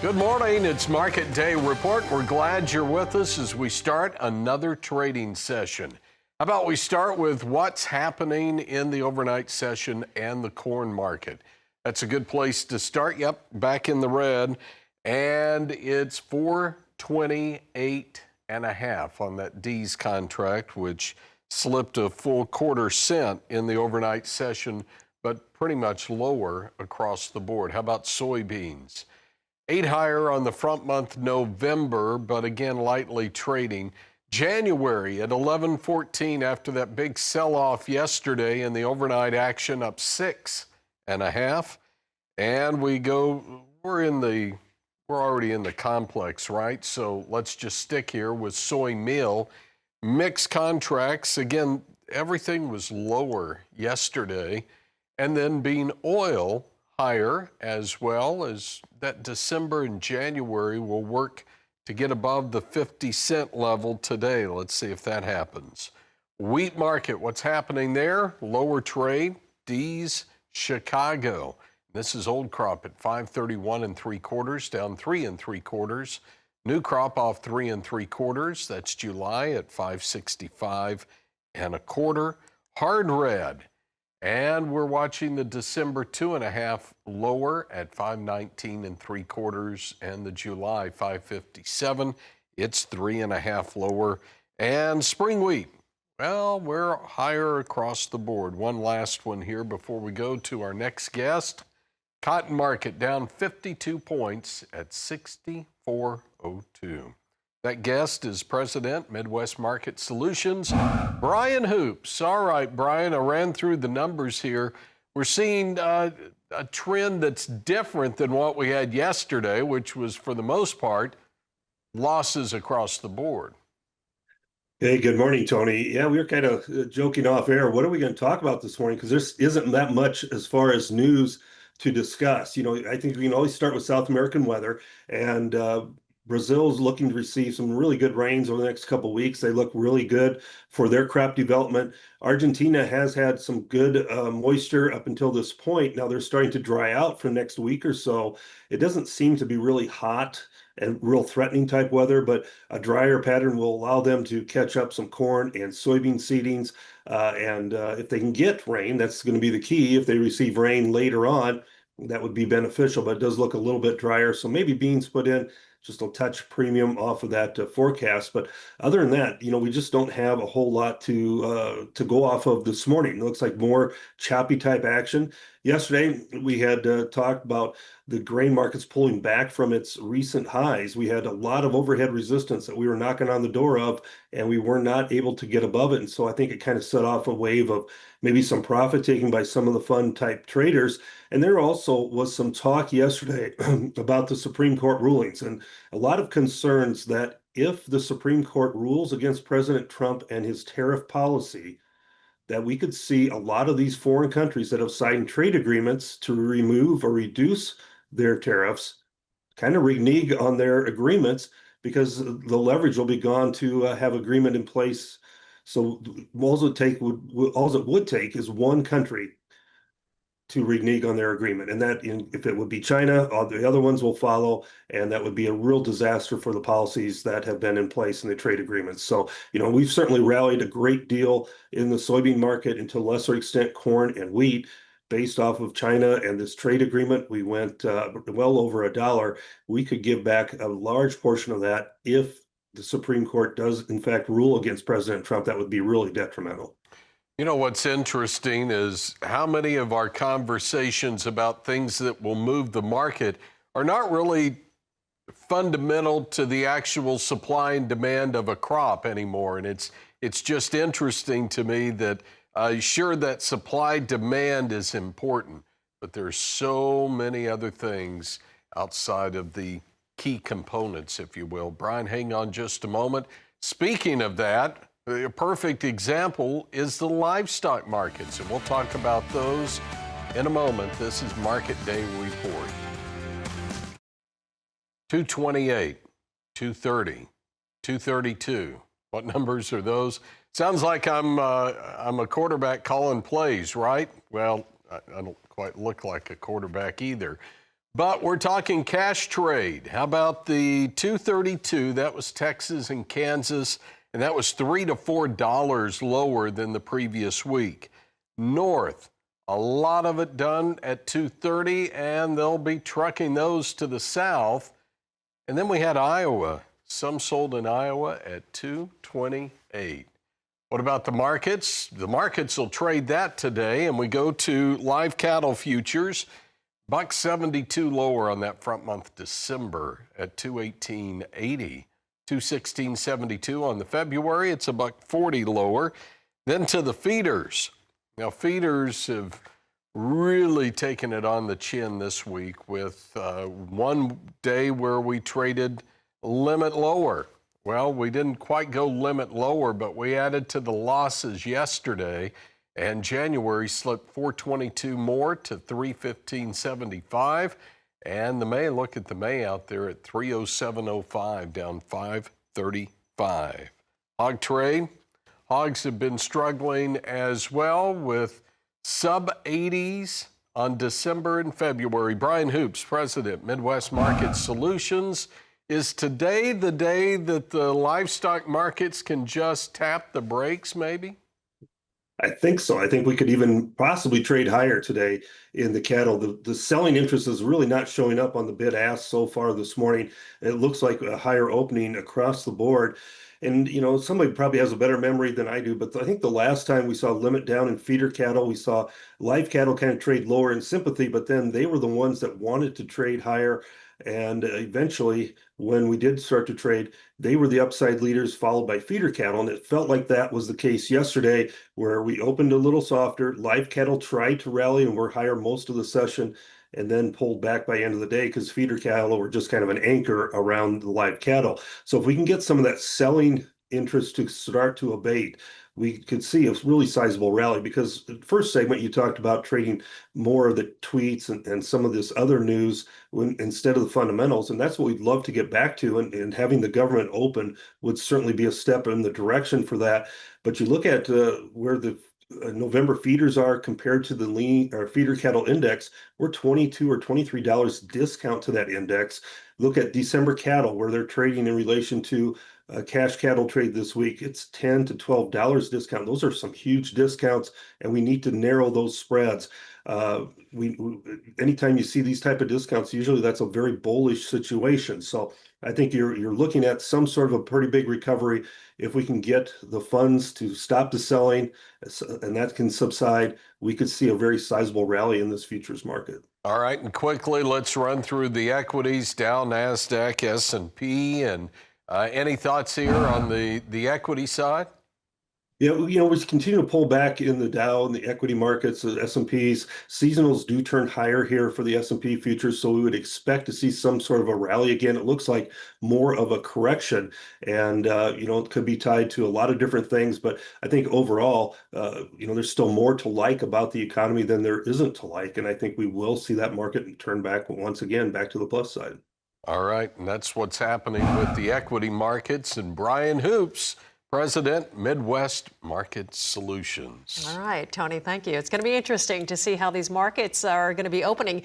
Good morning. It's Market Day Report. We're glad you're with us as we start another trading session. How about we start with what's happening in the overnight session and the corn market? That's a good place to start. Yep, back in the red. And it's 428.5 on that D's contract, which slipped a full quarter-cent in the overnight session, but pretty much lower across the board. How about soybeans? 8 higher on the front month November, but again lightly trading. January at 11.14 after that big sell-off yesterday, and the overnight action up 6.5. And we're already in the complex, right? So let's just stick here with soy meal. Mixed contracts, again, everything was lower yesterday. And then bean oil higher, as well as that December and January will work to get above the 50-cent level today. Let's see if that happens. Wheat market, what's happening there? Lower trade, D's, Chicago. This is old crop at 531 3/4, down 3 3/4. New crop off 3 3/4. That's July at 565 1/4. Hard red. And we're watching the December 2.5 lower at 519 3/4, and the July 557. It's 3.5 lower. And spring wheat, well, we're higher across the board. One last one here before we go to our next guest. Cotton market down 52 points at 64.02. That guest is President, Midwest Market Solutions, Brian Hoops. All right, Brian, I ran through the numbers here. We're seeing a trend that's different than what we had yesterday, which was, for the most part, losses across the board. Hey, good morning, Tony. Yeah, we were kind of joking off air. What are we going to talk about this morning? Because there isn't that much as far as news to discuss. I think we can always start with South American weather, and Brazil's looking to receive some really good rains over the next couple of weeks. They look really good for their crop development. Argentina has had some good moisture up until this point. Now they're starting to dry out for the next week or so. It doesn't seem to be really hot and real threatening type weather, but a drier pattern will allow them to catch up some corn and soybean seedings. And if they can get rain, that's going to be the key. If they receive rain later on, that would be beneficial, but it does look a little bit drier. So maybe beans put in just a touch premium off of that forecast. But other than that, we just don't have a whole lot to go off of this morning. It looks like more choppy type action. Yesterday, we had talked about the grain markets pulling back from its recent highs. We had a lot of overhead resistance that we were knocking on the door of, and we were not able to get above it. And so I think it kind of set off a wave of maybe some profit taking by some of the fund type traders. And there also was some talk yesterday about the Supreme Court rulings, and a lot of concerns that if the Supreme Court rules against President Trump and his tariff policy, that we could see a lot of these foreign countries that have signed trade agreements to remove or reduce their tariffs kind of renege on their agreements, because the leverage will be gone to have agreement in place. So all it would take is one country to renege on their agreement, and that if it would be China, all the other ones will follow, and that would be a real disaster for the policies that have been in place in the trade agreements. So, we've certainly rallied a great deal in the soybean market, and to a lesser extent corn and wheat, based off of China and this trade agreement. We went well over $1. We could give back a large portion of that if the Supreme Court does in fact rule against President Trump. That would be really detrimental. What's interesting is how many of our conversations about things that will move the market are not really fundamental to the actual supply and demand of a crop anymore. And it's just interesting to me that sure, that supply demand is important, but there's so many other things outside of the key components, if you will. Brian, hang on just a moment. Speaking of that, a perfect example is the livestock markets, and we'll talk about those in a moment. This is Market Day Report. 228, 230, 232. What numbers are those? Sounds like I'm a quarterback calling plays, right? Well, I don't quite look like a quarterback either. But we're talking cash trade. How about the 232? That was Texas and Kansas, and that was $3 to $4 lower than the previous week. North, a lot of it done at 230, and they'll be trucking those to the south. And then we had Iowa. Some sold in Iowa at 228. What about the markets? The markets will trade that today, and we go to live cattle futures. $1.72 lower on that front month December at 218.80. 216.72 on the February. It's $1.40 lower. Then to the feeders. Now feeders have really taken it on the chin this week with one day where we traded limit lower. Well, we didn't quite go limit lower, but we added to the losses yesterday. And January slipped 422 more to 315.75. And the May, look at the May out there at 307.05, down 535. Hog trade. Hogs have been struggling as well with sub 80s on December and February. Brian Hoops, president, Midwest Market Solutions. Is today the day that the livestock markets can just tap the brakes, maybe? I think so. I think we could even possibly trade higher today in the cattle. The selling interest is really not showing up on the bid ask so far this morning. It looks like a higher opening across the board. And, somebody probably has a better memory than I do, but I think the last time we saw limit down in feeder cattle, we saw live cattle kind of trade lower in sympathy, but then they were the ones that wanted to trade higher. And eventually, when we did start to trade, they were the upside leaders, followed by feeder cattle. And it felt like that was the case yesterday, where we opened a little softer. Live cattle tried to rally and were higher most of the session, and then pulled back by end of the day because feeder cattle were just kind of an anchor around the live cattle. So if we can get some of that selling interest to start to abate, we could see a really sizable rally, because the first segment you talked about trading more of the tweets and some of this other news instead of the fundamentals. And that's what we'd love to get back to. And having the government open would certainly be a step in the direction for that. But you look at where the November feeders are compared to the lean or feeder cattle index, we're $22 or $23 discount to that index. Look at December cattle, where they're trading in relation to cash cattle trade this week. It's $10 to $12 discount. Those are some huge discounts, and we need to narrow those spreads. Anytime you see these type of discounts, usually that's a very bullish situation. So I think you're looking at some sort of a pretty big recovery. If we can get the funds to stop the selling and that can subside, we could see a very sizable rally in this futures market. All right, and quickly, let's run through the equities: Dow, NASDAQ, S&P, and any thoughts here on the equity side? Yeah, we continue to pull back in the Dow and the equity markets, the S&Ps. Seasonals do turn higher here for the S&P futures, so we would expect to see some sort of a rally again. It looks like more of a correction, and it could be tied to a lot of different things. But I think overall, there's still more to like about the economy than there isn't to like, and I think we will see that market turn back once again back to the plus side. All right, and that's what's happening with the equity markets. And Brian Hoops, President, Midwest Market Solutions. All right, Tony, thank you. It's going to be interesting to see how these markets are going to be opening.